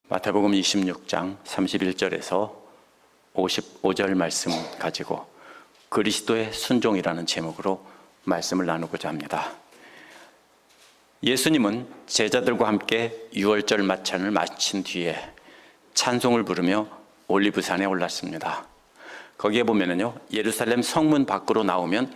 마태복음 26장 31절에서 55절 말씀 가지고 그리스도의 순종이라는 제목으로 말씀을 나누고자 합니다. 예수님은 제자들과 함께 유월절 마찬을 마친 뒤에 찬송을 부르며 올리브산에 올랐습니다. 거기에 보면은요, 예루살렘 성문 밖으로 나오면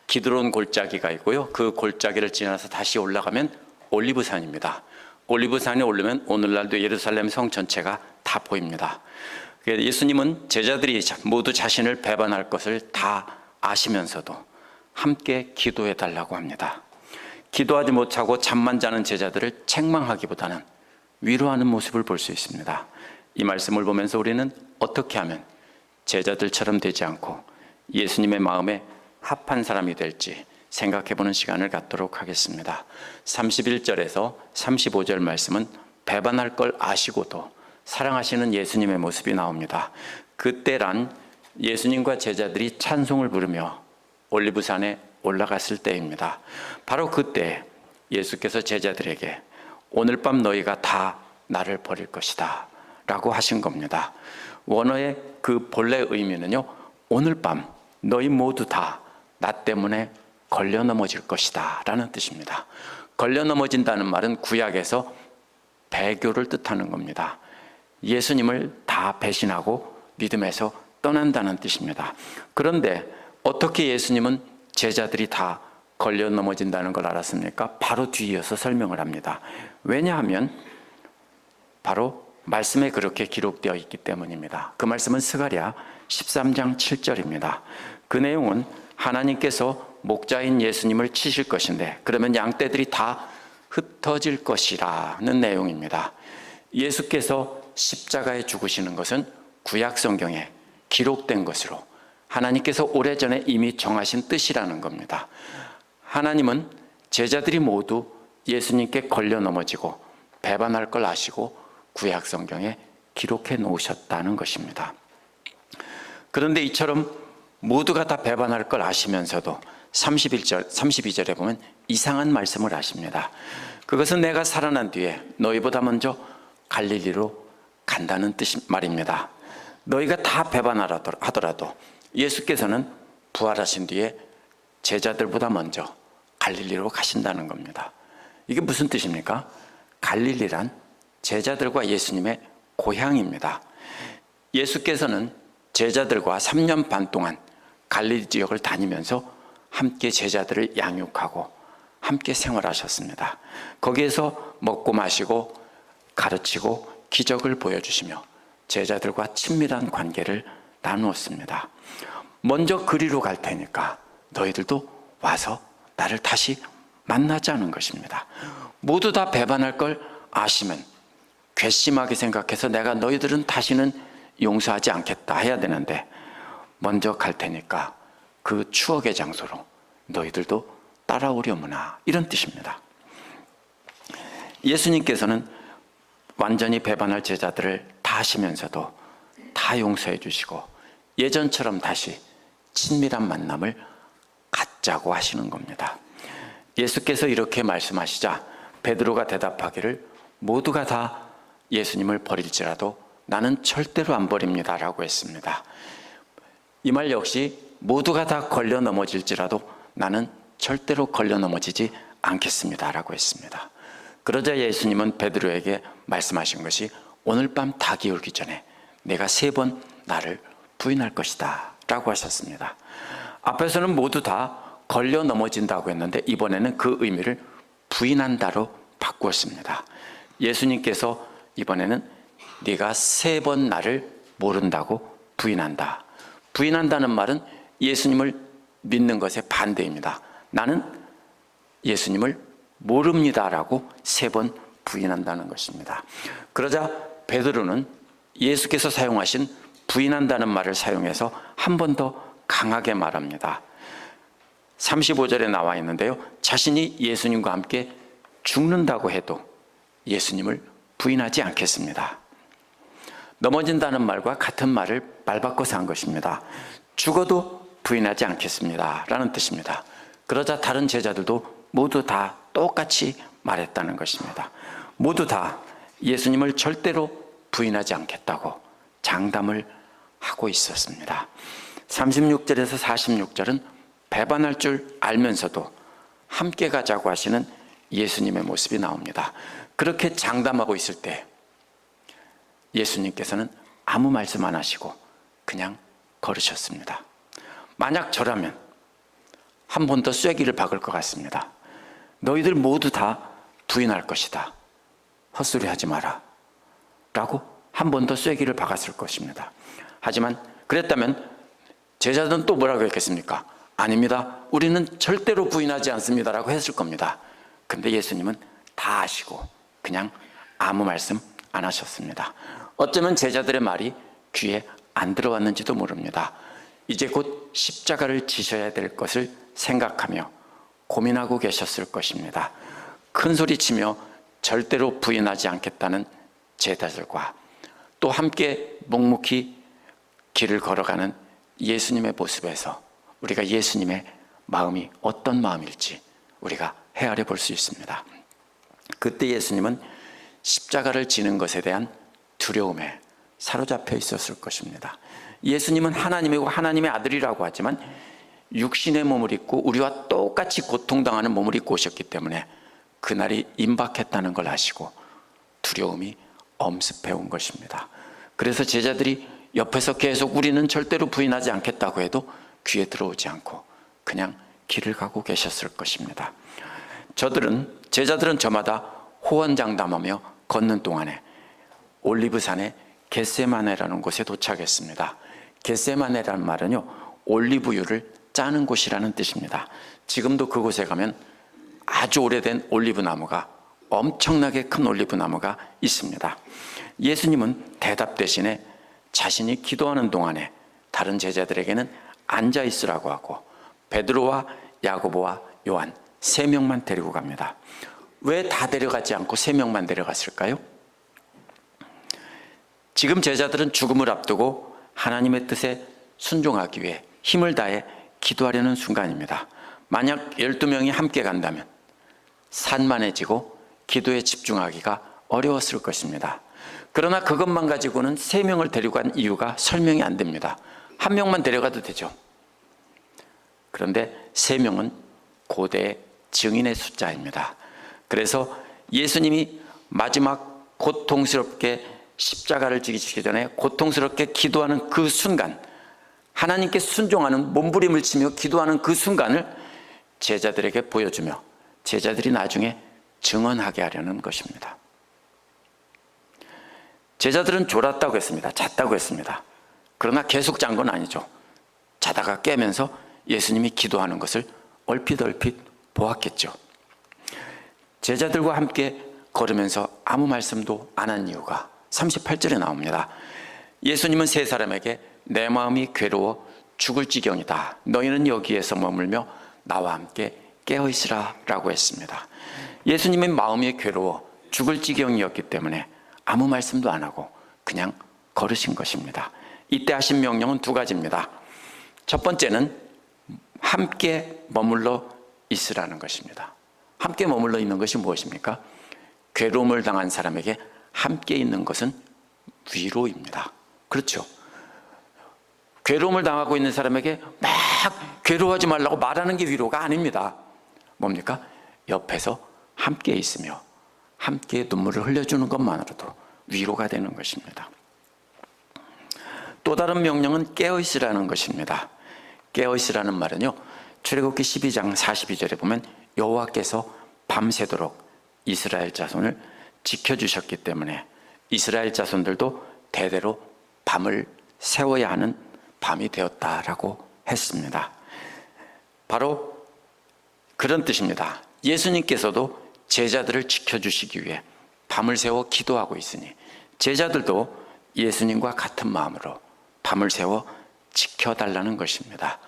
기드론 골짜기가 있고요, 그 골짜기를 지나서 다시 올라가면 올리브산입니다. 올리브산에 오르면 오늘날도 예루살렘 성 전체가 다 보입니다. 예수님은 제자들이 모두 자신을 배반할 것을 다 아시면서도 함께 기도해 달라고 합니다. 기도하지 못하고 잠만 자는 제자들을 책망하기보다는 위로하는 모습을 볼 수 있습니다. 이 말씀을 보면서 우리는 어떻게 하면 제자들처럼 되지 않고 예수님의 마음에 합한 사람이 될지 생각해보는 시간을 갖도록 하겠습니다. 31절에서 35절 말씀은 배반할 걸 아시고도 사랑하시는 예수님의 모습이 나옵니다. 그때란 예수님과 제자들이 찬송을 부르며 올리브산에 올라갔을 때입니다. 바로 그때 예수께서 제자들에게 오늘 밤 너희가 다 나를 버릴 것이다 라고 하신 겁니다. 원어의 그 본래 의미는요, 오늘 밤 너희 모두 다 나 때문에 걸려 넘어질 것이다 라는 뜻입니다. 걸려 넘어진다는 말은 구약에서 배교를 뜻하는 겁니다. 예수님을 다 배신하고 믿음에서 떠난다는 뜻입니다. 그런데 어떻게 예수님은 제자들이 다 걸려 넘어진다는 걸 알았습니까? 바로 뒤이어서 설명을 합니다. 왜냐하면 바로 말씀에 그렇게 기록되어 있기 때문입니다. 그 말씀은 스가랴 13장 7절입니다. 그 내용은 하나님께서 목자인 예수님을 치실 것인데 그러면 양떼들이 다 흩어질 것이라는 내용입니다. 예수께서 십자가에 죽으시는 것은 구약 성경에 기록된 것으로 하나님께서 오래전에 이미 정하신 뜻이라는 겁니다. 하나님은 제자들이 모두 예수님께 걸려 넘어지고 배반할 걸 아시고 구약 성경에 기록해 놓으셨다는 것입니다. 그런데 이처럼 모두가 다 배반할 걸 아시면서도 32절에 보면 이상한 말씀을 하십니다. 그것은 내가 살아난 뒤에 너희보다 먼저 갈릴리로 간다는 말입니다. 너희가 다 배반하더라도 예수께서는 부활하신 뒤에 제자들보다 먼저 갈릴리로 가신다는 겁니다. 이게 무슨 뜻입니까? 갈릴리란 제자들과 예수님의 고향입니다. 예수께서는 제자들과 3년 반 동안 갈릴리 지역을 다니면서 함께 제자들을 양육하고 함께 생활하셨습니다. 거기에서 먹고 마시고 가르치고 기적을 보여주시며 제자들과 친밀한 관계를 나누었습니다. 먼저 그리로 갈 테니까 너희들도 와서 나를 다시 만나자는 것입니다. 모두 다 배반할 걸 아시면 괘씸하게 생각해서 내가 너희들은 다시는 용서하지 않겠다 해야 되는데 먼저 갈 테니까 그 추억의 장소로 너희들도 따라오려무나 이런 뜻입니다. 예수님께서는 완전히 배반할 제자들을 다 하시면서도 다 용서해 주시고 예전처럼 다시 친밀한 만남을 갖자고 하시는 겁니다. 예수께서 이렇게 말씀하시자 베드로가 대답하기를 모두가 다 예수님을 버릴지라도 나는 절대로 안 버립니다 라고 했습니다. 이 말 역시 모두가 다 걸려 넘어질지라도 나는 절대로 걸려 넘어지지 않겠습니다 라고 했습니다. 그러자 예수님은 베드로에게 말씀하신 것이 오늘 밤 닭이 울기 전에 내가 3번 나를 부인할 것이다 라고 하셨습니다. 앞에서는 모두 다 걸려 넘어진다고 했는데 이번에는 그 의미를 부인한다로 바꾸었습니다. 예수님께서 이번에는 네가 3번 나를 모른다고 부인한다. 부인한다는 말은 예수님을 믿는 것의 반대입니다. 나는 예수님을 모릅니다라고 3번 부인한다는 것입니다. 그러자 베드로는 예수께서 사용하신 부인한다는 말을 사용해서 한 번 더 강하게 말합니다. 35절에 나와 있는데요, 자신이 예수님과 함께 죽는다고 해도 예수님을 부인하지 않겠습니다. 넘어진다는 말과 같은 말을 말 바꿔서 한 것입니다. 죽어도 부인하지 않겠습니다 라는 뜻입니다. 그러자 다른 제자들도 모두 다 똑같이 말했다는 것입니다. 모두 다 예수님을 절대로 부인하지 않겠다고 장담을 하고 있었습니다. 36절에서 46절은 배반할 줄 알면서도 함께 가자고 하시는 예수님의 모습이 나옵니다. 그렇게 장담하고 있을 때 예수님께서는 아무 말씀 안 하시고 그냥 걸으셨습니다. 만약 저라면 한 번 더 쐐기를 박을 것 같습니다. 너희들 모두 다 부인할 것이다. 헛소리 하지 마라. 라고 한 번 더 쐐기를 박았을 것입니다. 하지만 그랬다면 제자들은 또 뭐라고 했겠습니까? 아닙니다. 우리는 절대로 부인하지 않습니다. 라고 했을 겁니다. 근데 예수님은 다 아시고 그냥 아무 말씀 안 하셨습니다. 어쩌면 제자들의 말이 귀에 안 들어왔는지도 모릅니다. 이제 곧 십자가를 지셔야 될 것을 생각하며 고민하고 계셨을 것입니다. 큰 소리치며 절대로 부인하지 않겠다는 제자들과 또 함께 묵묵히 길을 걸어가는 예수님의 모습에서 우리가 예수님의 마음이 어떤 마음일지 우리가 헤아려 볼 수 있습니다. 그때 예수님은 십자가를 지는 것에 대한 두려움에 사로잡혀 있었을 것입니다. 예수님은 하나님이고 하나님의 아들이라고 하지만 육신의 몸을 입고 우리와 똑같이 고통당하는 몸을 입고 오셨기 때문에 그날이 임박했다는 걸 아시고 두려움이 엄습해 온 것입니다. 그래서 제자들이 옆에서 계속 우리는 절대로 부인하지 않겠다고 해도 귀에 들어오지 않고 그냥 길을 가고 계셨을 것입니다. 제자들은 저마다 호언장담하며 걷는 동안에 올리브산의 겟세마네라는 곳에 도착했습니다. 겟세마네라는 말은요, 올리브유를 짜는 곳이라는 뜻입니다. 지금도 그곳에 가면 아주 오래된 올리브 나무가, 엄청나게 큰 올리브 나무가 있습니다. 예수님은 대답 대신에 자신이 기도하는 동안에 다른 제자들에게는 앉아 있으라고 하고 베드로와 야고보와 요한 3명만 데리고 갑니다. 왜 다 데려가지 않고 3명만 데려갔을까요? 지금 제자들은 죽음을 앞두고 하나님의 뜻에 순종하기 위해 힘을 다해 기도하려는 순간입니다. 만약 12명이 함께 간다면 산만해지고 기도에 집중하기가 어려웠을 것입니다. 그러나 그것만 가지고는 3명을 데려간 이유가 설명이 안 됩니다. 1명만 데려가도 되죠. 그런데 3명은 고대 증인의 숫자입니다. 그래서 예수님이 마지막 고통스럽게 십자가를 지기 전에 고통스럽게 기도하는 그 순간, 하나님께 순종하는 몸부림을 치며 기도하는 그 순간을 제자들에게 보여주며 제자들이 나중에 증언하게 하려는 것입니다. 제자들은 졸았다고 했습니다. 잤다고 했습니다. 그러나 계속 잔 건 아니죠. 자다가 깨면서 예수님이 기도하는 것을 얼핏 보았겠죠. 제자들과 함께 걸으면서 아무 말씀도 안 한 이유가 38절에 나옵니다. 예수님은 3사람에게 내 마음이 괴로워 죽을 지경이다. 너희는 여기에서 머물며 나와 함께 깨어있으라 라고 했습니다. 예수님의 마음이 괴로워 죽을 지경이었기 때문에 아무 말씀도 안 하고 그냥 걸으신 것입니다. 이때 하신 명령은 2가지입니다. 첫 번째는 함께 머물러 있으라는 것입니다. 함께 머물러 있는 것이 무엇입니까? 괴로움을 당한 사람에게 함께 있는 것은 위로입니다. 그렇죠? 괴로움을 당하고 있는 사람에게 막 괴로워하지 말라고 말하는 게 위로가 아닙니다. 뭡니까? 옆에서 함께 있으며 함께 눈물을 흘려주는 것만으로도 위로가 되는 것입니다. 또 다른 명령은 깨어있으라는 것입니다. 깨어있으라는 말은요, 출애굽기 12장 42절에 보면 여호와께서 밤새도록 이스라엘 자손을 지켜주셨기 때문에 이스라엘 자손들도 대대로 밤을 새워야 하는 밤이 되었다라고 했습니다. 바로 그런 뜻입니다. 예수님께서도 제자들을 지켜주시기 위해 밤을 새워 기도하고 있으니 제자들도 예수님과 같은 마음으로 밤을 새워 지켜달라는 것입니다.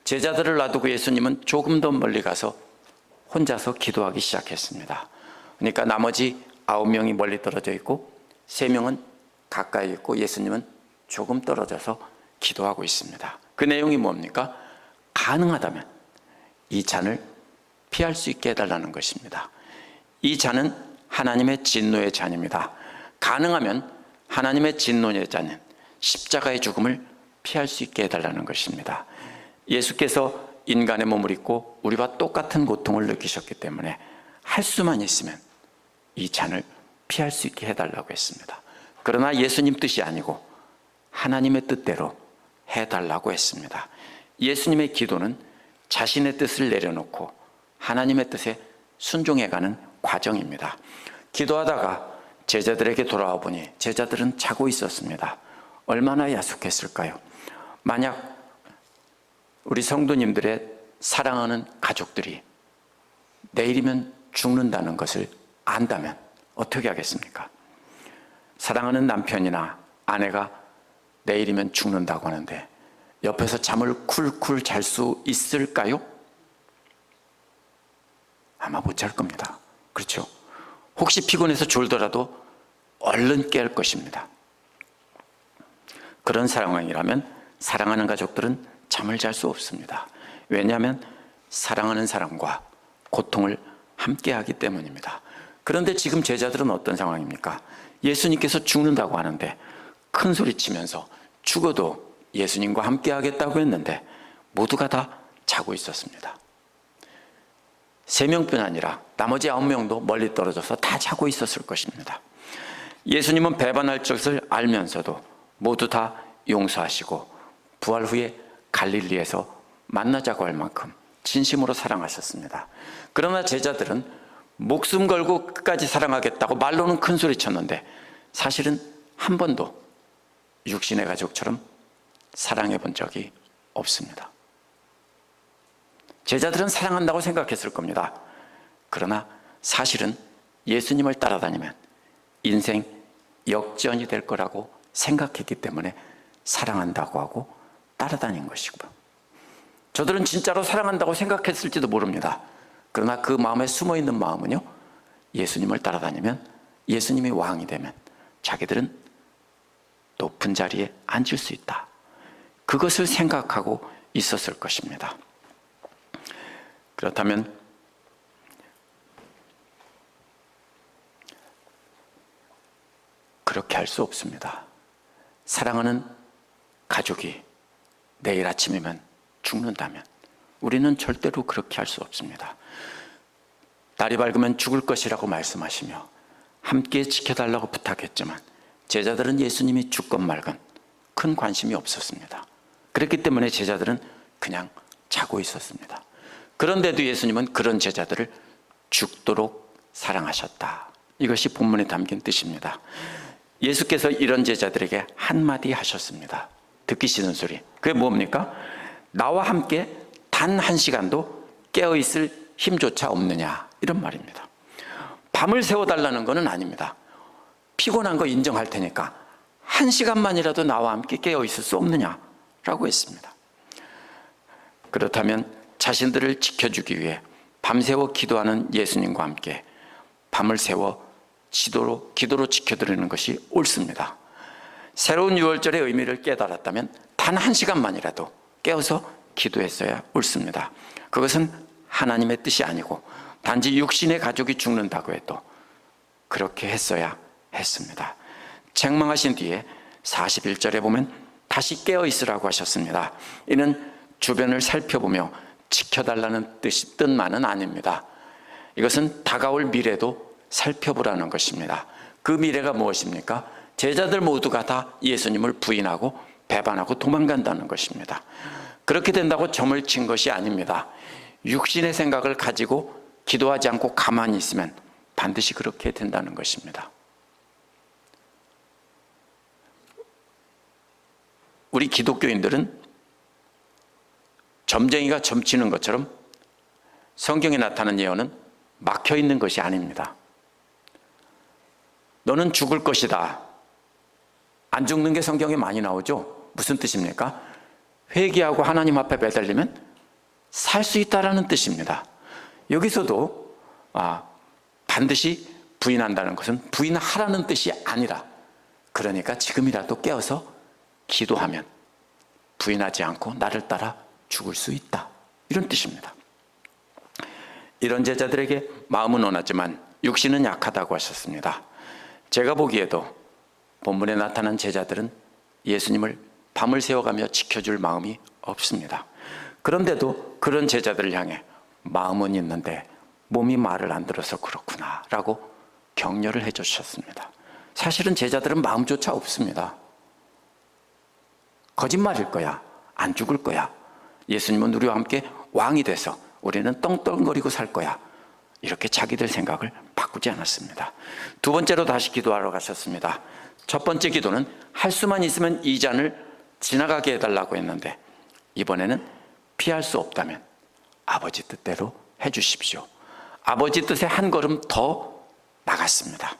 제자들을 놔두고 예수님은 조금 더 멀리 가서 혼자서 기도하기 시작했습니다. 그러니까 나머지 9명이 멀리 떨어져 있고 3명은 가까이 있고 예수님은 조금 떨어져서 기도하고 있습니다. 그 내용이 뭡니까? 가능하다면 이 잔을 피할 수 있게 해달라는 것입니다. 이 잔은 하나님의 진노의 잔입니다. 가능하면 하나님의 진노자는 십자가의 죽음을 피할 수 있게 해달라는 것입니다. 예수께서 인간의 몸을 입고 우리와 똑같은 고통을 느끼셨기 때문에 할 수만 있으면 이 잔을 피할 수 있게 해달라고 했습니다. 그러나 예수님 뜻이 아니고 하나님의 뜻대로 해달라고 했습니다. 예수님의 기도는 자신의 뜻을 내려놓고 하나님의 뜻에 순종해가는 과정입니다. 기도하다가 제자들에게 돌아와 보니 제자들은 자고 있었습니다. 얼마나 야속했을까요? 만약 우리 성도님들의 사랑하는 가족들이 내일이면 죽는다는 것을 안다면 어떻게 하겠습니까? 사랑하는 남편이나 아내가 내일이면 죽는다고 하는데 옆에서 잠을 쿨쿨 잘 수 있을까요? 아마 못 잘 겁니다. 그렇죠? 혹시 피곤해서 졸더라도 얼른 깰 것입니다. 그런 상황이라면 사랑하는 가족들은 잠을 잘 수 없습니다. 왜냐하면 사랑하는 사람과 고통을 함께하기 때문입니다. 그런데 지금 제자들은 어떤 상황입니까? 예수님께서 죽는다고 하는데 큰 소리 치면서 죽어도 예수님과 함께 하겠다고 했는데 모두가 다 자고 있었습니다. 3명뿐 아니라 나머지 9명도 멀리 떨어져서 다 자고 있었을 것입니다. 예수님은 배반할 것을 알면서도 모두 다 용서하시고 부활 후에 갈릴리에서 만나자고 할 만큼 진심으로 사랑하셨습니다. 그러나 제자들은 목숨 걸고 끝까지 사랑하겠다고 말로는 큰 소리 쳤는데 사실은 한 번도 육신의 가족처럼 사랑해 본 적이 없습니다. 제자들은 사랑한다고 생각했을 겁니다. 그러나 사실은 예수님을 따라다니면 인생 역전이 될 거라고 생각했기 때문에 사랑한다고 하고 따라다닌 것이고요. 저들은 진짜로 사랑한다고 생각했을지도 모릅니다. 그러나 그 마음에 숨어있는 마음은요, 예수님을 따라다니면 예수님이 왕이 되면 자기들은 높은 자리에 앉을 수 있다. 그것을 생각하고 있었을 것입니다. 그렇다면 그렇게 할 수 없습니다. 사랑하는 가족이 내일 아침이면 죽는다면 우리는 절대로 그렇게 할 수 없습니다. 날이 밝으면 죽을 것이라고 말씀하시며 함께 지켜달라고 부탁했지만 제자들은 예수님이 죽건 말건 큰 관심이 없었습니다. 그렇기 때문에 제자들은 그냥 자고 있었습니다. 그런데도 예수님은 그런 제자들을 죽도록 사랑하셨다. 이것이 본문에 담긴 뜻입니다. 예수께서 이런 제자들에게 한마디 하셨습니다. 듣기 싫은 소리. 그게 뭡니까? 나와 함께 단 1시간도 깨어있을 힘조차 없느냐, 이런 말입니다. 밤을 새워달라는 것은 아닙니다. 피곤한 거 인정할 테니까 1시간만이라도 나와 함께 깨어있을 수 없느냐라고 했습니다. 그렇다면 자신들을 지켜주기 위해 밤새워 기도하는 예수님과 함께 밤을 새워 기도로 지켜드리는 것이 옳습니다. 새로운 유월절의 의미를 깨달았다면 단 1시간만이라도 깨어서 기도했어야 옳습니다. 그것은 하나님의 뜻이 아니고 단지 육신의 가족이 죽는다고 해도 그렇게 했어야 했습니다. 책망하신 뒤에 41절에 보면 다시 깨어 있으라고 하셨습니다. 이는 주변을 살펴보며 지켜달라는 뜻만은 아닙니다. 이것은 다가올 미래도 살펴보라는 것입니다. 그 미래가 무엇입니까? 제자들 모두가 다 예수님을 부인하고 배반하고 도망간다는 것입니다. 그렇게 된다고 점을 친 것이 아닙니다. 육신의 생각을 가지고 기도하지 않고 가만히 있으면 반드시 그렇게 된다는 것입니다. 우리 기독교인들은 점쟁이가 점치는 것처럼 성경에 나타난 예언은 막혀 있는 것이 아닙니다. 너는 죽을 것이다. 안 죽는 게 성경에 많이 나오죠? 무슨 뜻입니까? 회개하고 하나님 앞에 매달리면 살 수 있다라는 뜻입니다. 여기서도 반드시 부인한다는 것은 부인하라는 뜻이 아니라, 그러니까 지금이라도 깨어서 기도하면 부인하지 않고 나를 따라 죽을 수 있다, 이런 뜻입니다. 이런 제자들에게 마음은 원하지만 육신은 약하다고 하셨습니다. 제가 보기에도 본문에 나타난 제자들은 예수님을 밤을 새워가며 지켜줄 마음이 없습니다. 그런데도 그런 제자들을 향해 마음은 있는데 몸이 말을 안 들어서 그렇구나 라고 격려를 해 주셨습니다. 사실은 제자들은 마음조차 없습니다. 거짓말일 거야, 안 죽을 거야, 예수님은 우리와 함께 왕이 돼서 우리는 떵떵거리고 살 거야, 이렇게 자기들 생각을 바꾸지 않았습니다. 두 번째로 다시 기도하러 가셨습니다. 첫 번째 기도는 할 수만 있으면 이 잔을 지나가게 해달라고 했는데, 이번에는 피할 수 없다면 아버지 뜻대로 해주십시오. 아버지 뜻에 한 걸음 더 나갔습니다.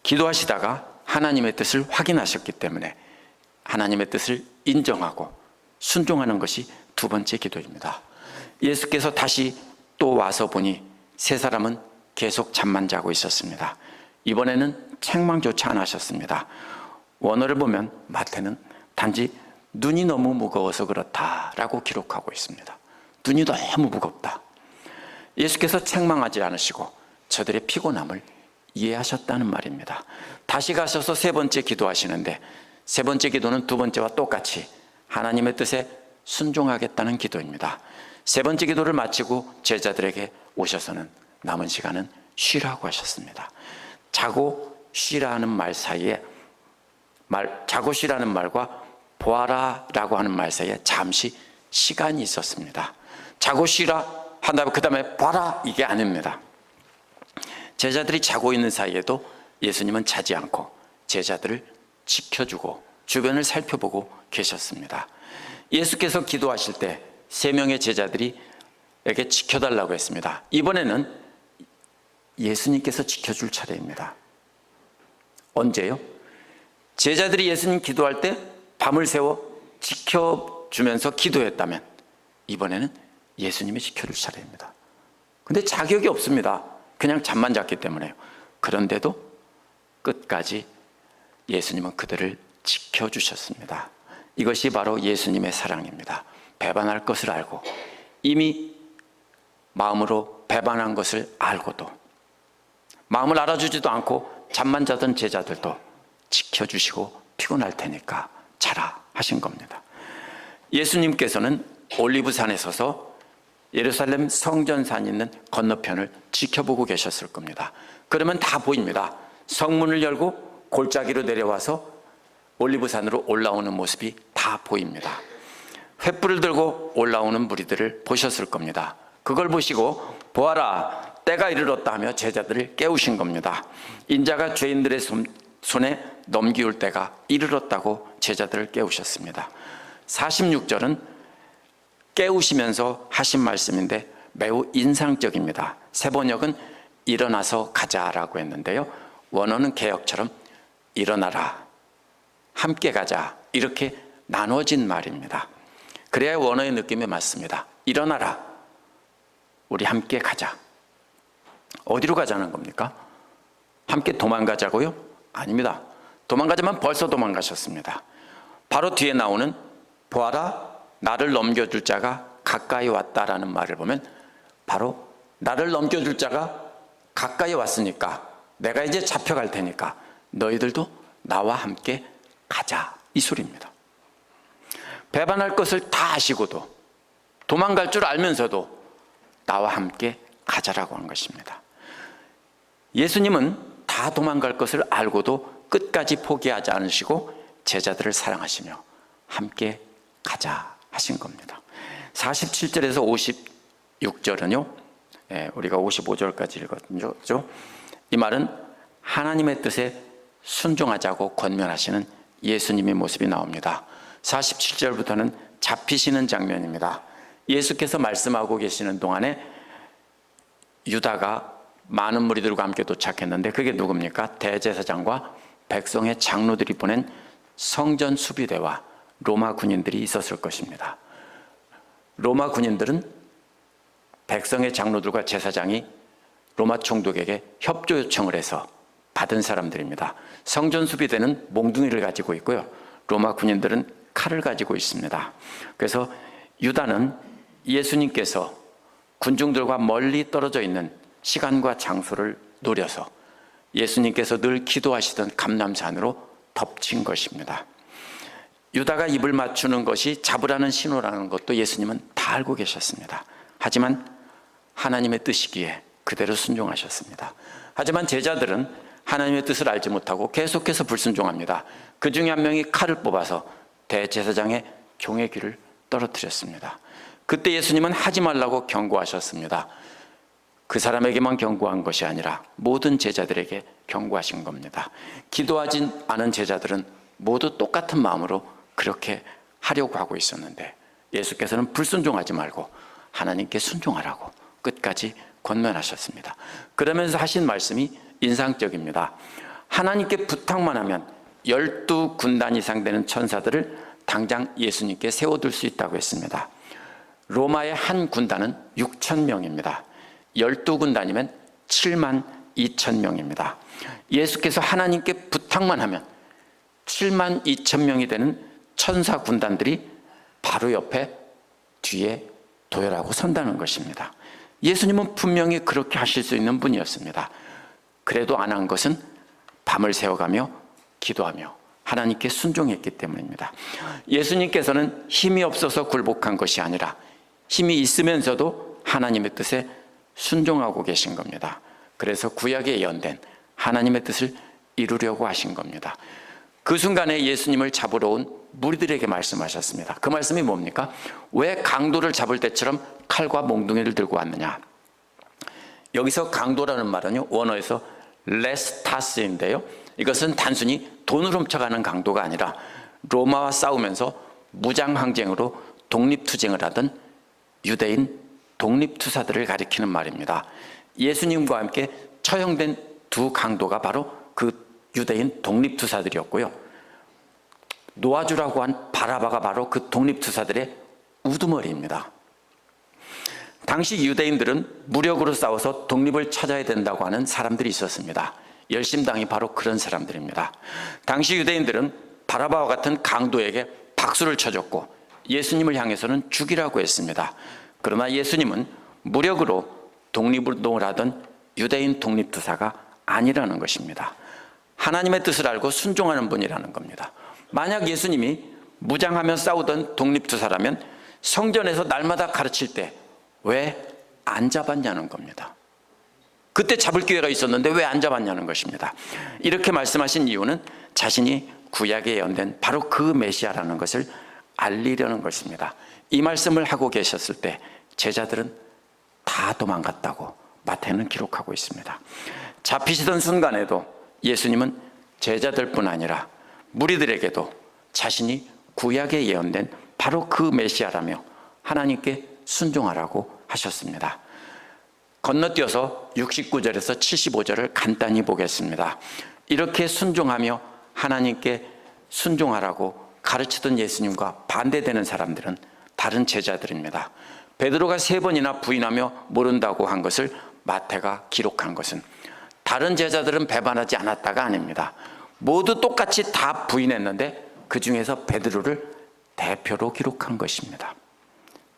기도하시다가 하나님의 뜻을 확인하셨기 때문에 하나님의 뜻을 인정하고 순종하는 것이 두 번째 기도입니다. 예수께서 다시 또 와서 보니 세 사람은 계속 잠만 자고 있었습니다. 이번에는 책망조차 안 하셨습니다. 원어를 보면 마태는 단지 눈이 너무 무거워서 그렇다라고 기록하고 있습니다. 눈이 너무 무겁다. 예수께서 책망하지 않으시고 저들의 피곤함을 이해하셨다는 말입니다. 다시 가셔서 세 번째 기도하시는데, 세 번째 기도는 두 번째와 똑같이 하나님의 뜻에 순종하겠다는 기도입니다. 세 번째 기도를 마치고 제자들에게 오셔서는 남은 시간은 쉬라고 하셨습니다. 자고 쉬라는 말 사이에 자고 쉬라는 말과 보아라 라고 하는 말 사이에 잠시 시간이 있었습니다. 자고 쉬라 한 다음에 그 다음에 봐라, 이게 아닙니다. 제자들이 자고 있는 사이에도 예수님은 자지 않고 제자들을 지켜주고 주변을 살펴보고 계셨습니다. 예수께서 기도하실 때 세 명의 제자들이 에게 지켜달라고 했습니다. 이번에는 예수님께서 지켜줄 차례입니다. 언제요? 제자들이 예수님 기도할 때 밤을 새워 지켜주면서 기도했다면 이번에는 예수님이 지켜줄 차례입니다. 근데 자격이 없습니다. 그냥 잠만 잤기 때문에요. 그런데도 끝까지 예수님은 그들을 지켜주셨습니다. 이것이 바로 예수님의 사랑입니다. 배반할 것을 알고, 이미 마음으로 배반한 것을 알고도 마음을 알아주지도 않고 잠만 자던 제자들도 지켜주시고 피곤할 테니까 자라 하신 겁니다. 예수님께서는 올리브산에 서서 예루살렘 성전산 있는 건너편을 지켜보고 계셨을 겁니다. 그러면 다 보입니다. 성문을 열고 골짜기로 내려와서 올리브산으로 올라오는 모습이 다 보입니다. 횃불을 들고 올라오는 무리들을 보셨을 겁니다. 그걸 보시고 보아라, 때가 이르렀다 하며 제자들을 깨우신 겁니다. 인자가 죄인들의 손에 넘기울 때가 이르렀다고 제자들을 깨우셨습니다. 46절은 깨우시면서 하신 말씀인데 매우 인상적입니다. 새 번역은 일어나서 가자라고 했는데요, 원어는 개역처럼 일어나라, 함께 가자, 이렇게 나눠진 말입니다. 그래야 원어의 느낌에 맞습니다. 일어나라, 우리 함께 가자. 어디로 가자는 겁니까? 함께 도망가자고요? 아닙니다. 도망가자면 벌써 도망가셨습니다. 바로 뒤에 나오는 보아라, 나를 넘겨줄 자가 가까이 왔다라는 말을 보면 바로 나를 넘겨줄 자가 가까이 왔으니까 내가 이제 잡혀갈 테니까 너희들도 나와 함께 가자, 이 소리입니다. 배반할 것을 다 아시고도 도망갈 줄 알면서도 나와 함께 가자라고 한 것입니다. 예수님은 다 도망갈 것을 알고도 끝까지 포기하지 않으시고 제자들을 사랑하시며 함께 가자 하신 겁니다. 47절에서 56절은요, 우리가 55절까지 읽었죠. 이 말은 하나님의 뜻에 순종하자고 권면하시는 예수님의 모습이 나옵니다. 47절부터는 잡히시는 장면입니다. 예수께서 말씀하고 계시는 동안에 유다가 많은 무리들과 함께 도착했는데 그게 누굽니까? 대제사장과 백성의 장로들이 보낸 성전 수비대와 로마 군인들이 있었을 것입니다. 로마 군인들은 백성의 장로들과 제사장이 로마 총독에게 협조 요청을 해서 받은 사람들입니다. 성전 수비대는 몽둥이를 가지고 있고요, 로마 군인들은 칼을 가지고 있습니다. 그래서 유다는 예수님께서 군중들과 멀리 떨어져 있는 시간과 장소를 노려서 예수님께서 늘 기도하시던 감람산으로 덮친 것입니다. 유다가 입을 맞추는 것이 잡으라는 신호라는 것도 예수님은 다 알고 계셨습니다. 하지만 하나님의 뜻이기에 그대로 순종하셨습니다. 하지만 제자들은 하나님의 뜻을 알지 못하고 계속해서 불순종합니다. 그 중에 한 명이 칼을 뽑아서 대제사장의 종의 귀를 떨어뜨렸습니다. 그때 예수님은 하지 말라고 경고하셨습니다. 그 사람에게만 경고한 것이 아니라 모든 제자들에게 경고하신 겁니다. 기도하지 않은 제자들은 모두 똑같은 마음으로 그렇게 하려고 하고 있었는데 예수께서는 불순종하지 말고 하나님께 순종하라고 끝까지 권면하셨습니다. 그러면서 하신 말씀이 인상적입니다. 하나님께 부탁만 하면 12군단 이상 되는 천사들을 당장 예수님께 세워둘 수 있다고 했습니다. 로마의 한 군단은 6,000명입니다. 12군단이면 72,000명입니다. 예수께서 하나님께 부탁만 하면 72,000명이 되는 천사 군단들이 바로 옆에 뒤에 도열하고 선다는 것입니다. 예수님은 분명히 그렇게 하실 수 있는 분이었습니다. 그래도 안 한 것은 밤을 새워가며 기도하며 하나님께 순종했기 때문입니다. 예수님께서는 힘이 없어서 굴복한 것이 아니라 힘이 있으면서도 하나님의 뜻에 순종하고 계신 겁니다. 그래서 구약에 예언된 하나님의 뜻을 이루려고 하신 겁니다. 그 순간에 예수님을 잡으러 온 무리들에게 말씀하셨습니다. 그 말씀이 뭡니까? 왜 강도를 잡을 때처럼 칼과 몽둥이를 들고 왔느냐? 여기서 강도라는 말은요, 원어에서 레스타스인데요, 이것은 단순히 돈을 훔쳐가는 강도가 아니라 로마와 싸우면서 무장항쟁으로 독립투쟁을 하던 유대인 독립투사들을 가리키는 말입니다. 예수님과 함께 처형된 두 강도가 바로 그 유대인 독립투사들이었고요, 놓아주라고 한 바라바가 바로 그 독립투사들의 우두머리입니다. 당시 유대인들은 무력으로 싸워서 독립을 찾아야 된다고 하는 사람들이 있었습니다. 열심당이 바로 그런 사람들입니다. 당시 유대인들은 바라바와 같은 강도에게 박수를 쳐줬고 예수님을 향해서는 죽이라고 했습니다. 그러나 예수님은 무력으로 독립운동을 하던 유대인 독립투사가 아니라는 것입니다. 하나님의 뜻을 알고 순종하는 분이라는 겁니다. 만약 예수님이 무장하며 싸우던 독립투사라면 성전에서 날마다 가르칠 때 왜 안 잡았냐는 겁니다. 그때 잡을 기회가 있었는데 왜 안 잡았냐는 것입니다. 이렇게 말씀하신 이유는 자신이 구약에 예언된 바로 그 메시아라는 것을 알리려는 것입니다. 이 말씀을 하고 계셨을 때 제자들은 다 도망갔다고 마태는 기록하고 있습니다. 잡히시던 순간에도 예수님은 제자들뿐 아니라 무리들에게도 자신이 구약에 예언된 바로 그 메시아라며 하나님께 순종하라고 하셨습니다. 건너뛰어서 69절에서 75절을 간단히 보겠습니다. 이렇게 순종하며 하나님께 순종하라고 가르치던 예수님과 반대되는 사람들은 다른 제자들입니다. 베드로가 3번이나 부인하며 모른다고 한 것을 마태가 기록한 것은 다른 제자들은 배반하지 않았다가 아닙니다. 모두 똑같이 다 부인했는데 그 중에서 베드로를 대표로 기록한 것입니다.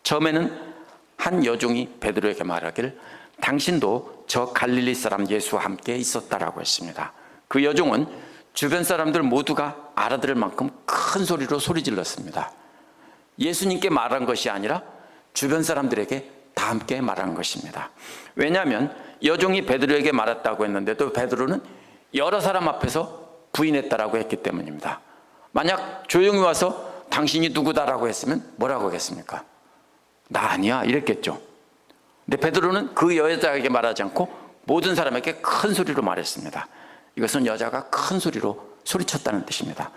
처음에는 한 여종이 베드로에게 말하기를 당신도 저 갈릴리 사람 예수와 함께 있었다라고 했습니다. 그 여종은 주변 사람들 모두가 알아들을 만큼 큰 소리로 소리 질렀습니다. 예수님께 말한 것이 아니라 주변 사람들에게 다 함께 말한 것입니다. 왜냐하면 여종이 베드로에게 말했다고 했는데도 베드로는 여러 사람 앞에서 부인했다라고 했기 때문입니다. 만약 조용히 와서 당신이 누구다라고 했으면 뭐라고 하겠습니까? 나 아니야 이랬겠죠. 근데 베드로는 그 여자에게 말하지 않고 모든 사람에게 큰 소리로 말했습니다. 이것은 여자가 큰 소리로 소리쳤다는 뜻입니다.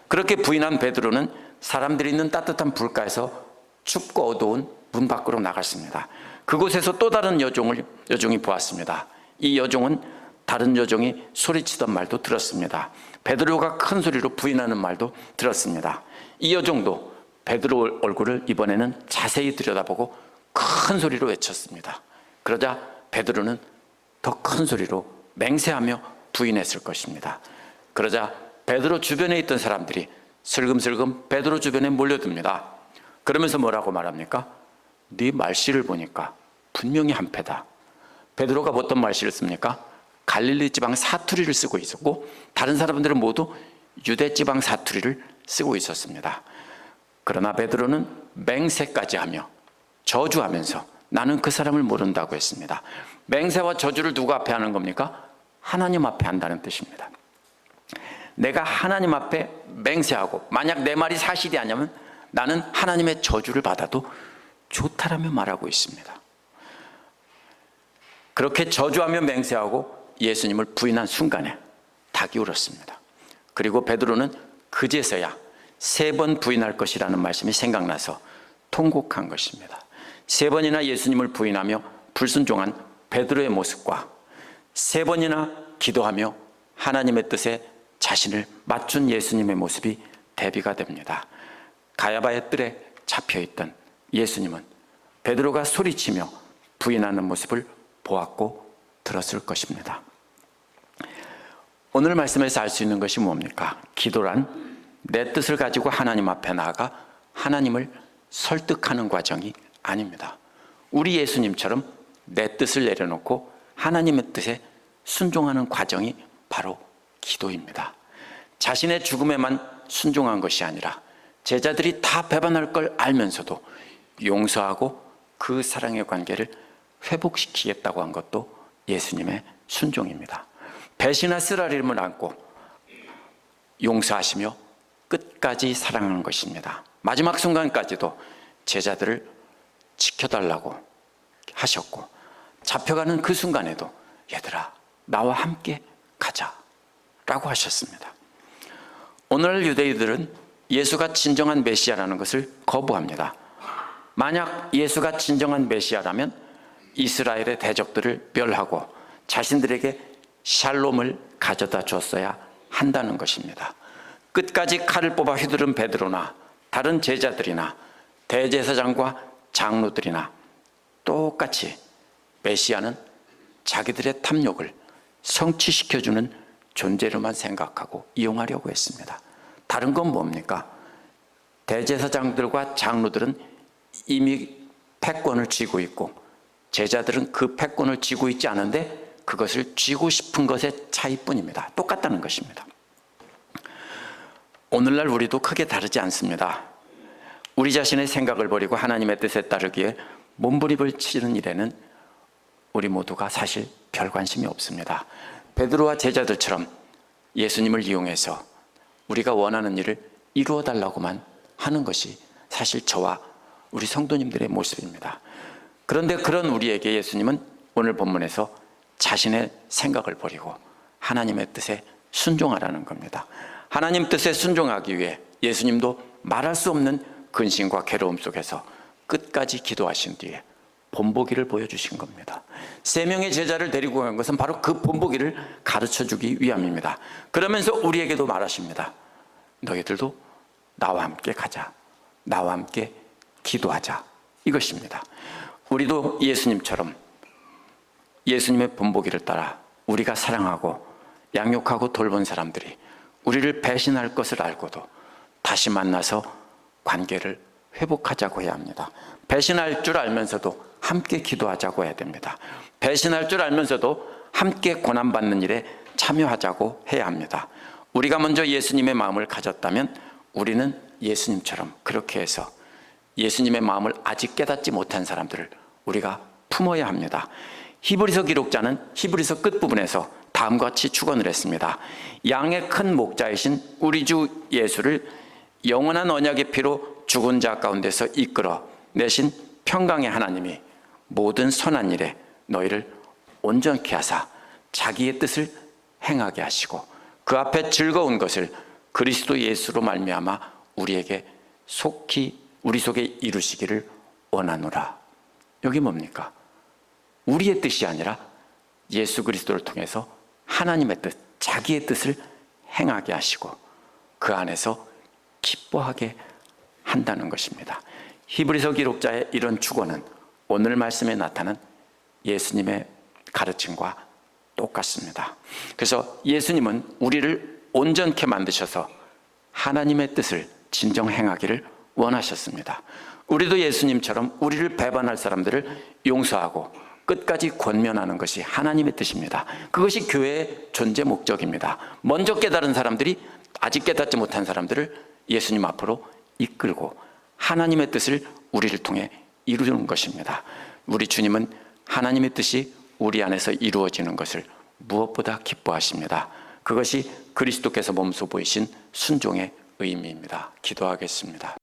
그렇게 부인한 베드로는 사람들이 있는 따뜻한 불가에서 춥고 어두운 문 밖으로 나갔습니다. 그곳에서 또 다른 여종이 보았습니다. 이 여종은 다른 여종이 소리치던 말도 들었습니다. 베드로가 큰 소리로 부인하는 말도 들었습니다. 이 여종도 베드로 얼굴을 이번에는 자세히 들여다보고 큰 소리로 외쳤습니다. 그러자 베드로는 더 큰 소리로 맹세하며 부인했을 것입니다. 그러자 베드로 주변에 있던 사람들이 슬금슬금 베드로 주변에 몰려듭니다. 그러면서 뭐라고 말합니까? 네 말씨를 보니까 분명히 한패다. 베드로가 어떤 말씨를 씁니까? 갈릴리 지방 사투리를 쓰고 있었고 다른 사람들은 모두 유대 지방 사투리를 쓰고 있었습니다. 그러나 베드로는 맹세까지 하며 저주하면서 나는 그 사람을 모른다고 했습니다. 맹세와 저주를 누구 앞에 하는 겁니까? 하나님 앞에 한다는 뜻입니다. 내가 하나님 앞에 맹세하고 만약 내 말이 사실이 아니면 나는 하나님의 저주를 받아도 좋다라며 말하고 있습니다. 그렇게 저주하며 맹세하고 예수님을 부인한 순간에 닭이 울었습니다. 그리고 베드로는 그제서야 3번 부인할 것이라는 말씀이 생각나서 통곡한 것입니다. 3번이나 예수님을 부인하며 불순종한 베드로의 모습과 3번이나 기도하며 하나님의 뜻에 자신을 맞춘 예수님의 모습이 대비가 됩니다. 가야바의 뜰에 잡혀있던 예수님은 베드로가 소리치며 부인하는 모습을 보았고 들었을 것입니다. 오늘 말씀에서 알 수 있는 것이 뭡니까? 기도란 내 뜻을 가지고 하나님 앞에 나아가 하나님을 설득하는 과정이 아닙니다. 우리 예수님처럼 내 뜻을 내려놓고 하나님의 뜻에 순종하는 과정이 바로 기도입니다. 자신의 죽음에만 순종한 것이 아니라 제자들이 다 배반할 걸 알면서도 용서하고 그 사랑의 관계를 회복시키겠다고 한 것도 예수님의 순종입니다. 배신과 쓰라림을 안고 용서하시며 끝까지 사랑하는 것입니다. 마지막 순간까지도 제자들을 지켜달라고 하셨고 잡혀가는 그 순간에도 얘들아 나와 함께 가자 라고 하셨습니다. 오늘날 유대인들은 예수가 진정한 메시아라는 것을 거부합니다. 만약 예수가 진정한 메시아라면 이스라엘의 대적들을 멸하고 자신들에게 샬롬을 가져다 줬어야 한다는 것입니다. 끝까지 칼을 뽑아 휘두른 베드로나 다른 제자들이나 대제사장과 장로들이나 똑같이 메시아는 자기들의 탐욕을 성취시켜주는 존재로만 생각하고 이용하려고 했습니다. 다른 건 뭡니까? 대제사장들과 장로들은 이미 패권을 쥐고 있고 제자들은 그 패권을 쥐고 있지 않은데 그것을 쥐고 싶은 것의 차이뿐입니다. 똑같다는 것입니다. 오늘날 우리도 크게 다르지 않습니다. 우리 자신의 생각을 버리고 하나님의 뜻에 따르기에 몸부림을 치는 일에는 우리 모두가 사실 별 관심이 없습니다. 베드로와 제자들처럼 예수님을 이용해서 우리가 원하는 일을 이루어 달라고만 하는 것이 사실 저와 우리 성도님들의 모습입니다. 그런데 그런 우리에게 예수님은 오늘 본문에서 자신의 생각을 버리고 하나님의 뜻에 순종하라는 겁니다. 하나님 뜻에 순종하기 위해 예수님도 말할 수 없는 근심과 괴로움 속에서 끝까지 기도하신 뒤에 본보기를 보여주신 겁니다. 3명의 제자를 데리고 간 것은 바로 그 본보기를 가르쳐주기 위함입니다. 그러면서 우리에게도 말하십니다. 너희들도 나와 함께 가자. 나와 함께 기도하자. 이것입니다. 우리도 예수님처럼 예수님의 본보기를 따라 우리가 사랑하고 양육하고 돌본 사람들이 우리를 배신할 것을 알고도 다시 만나서 관계를 회복하자고 해야 합니다. 배신할 줄 알면서도 함께 기도하자고 해야 됩니다. 배신할 줄 알면서도 함께 고난받는 일에 참여하자고 해야 합니다. 우리가 먼저 예수님의 마음을 가졌다면 우리는 예수님처럼 그렇게 해서 예수님의 마음을 아직 깨닫지 못한 사람들을 우리가 품어야 합니다. 히브리서 기록자는 히브리서 끝부분에서 다음과 같이 축원을 했습니다. 양의 큰 목자이신 우리 주 예수를 영원한 언약의 피로 죽은 자 가운데서 이끌어 내신 평강의 하나님이 모든 선한 일에 너희를 온전케 하사 자기의 뜻을 행하게 하시고 그 앞에 즐거운 것을 그리스도 예수로 말미암아 우리에게 속히 우리 속에 이루시기를 원하노라. 여기 뭡니까? 우리의 뜻이 아니라 예수 그리스도를 통해서 하나님의 뜻, 자기의 뜻을 행하게 하시고 그 안에서 기뻐하게 한다는 것입니다. 히브리서 기록자의 이런 축원은 오늘 말씀에 나타난 예수님의 가르침과 똑같습니다. 그래서 예수님은 우리를 온전케 만드셔서 하나님의 뜻을 진정 행하기를 원하셨습니다. 우리도 예수님처럼 우리를 배반할 사람들을 용서하고 끝까지 권면하는 것이 하나님의 뜻입니다. 그것이 교회의 존재 목적입니다. 먼저 깨달은 사람들이 아직 깨닫지 못한 사람들을 예수님 앞으로 이끌고 하나님의 뜻을 우리를 통해 이루는 것입니다. 우리 주님은 하나님의 뜻이 우리 안에서 이루어지는 것을 무엇보다 기뻐하십니다. 그것이 그리스도께서 몸소 보이신 순종의 의미입니다. 기도하겠습니다.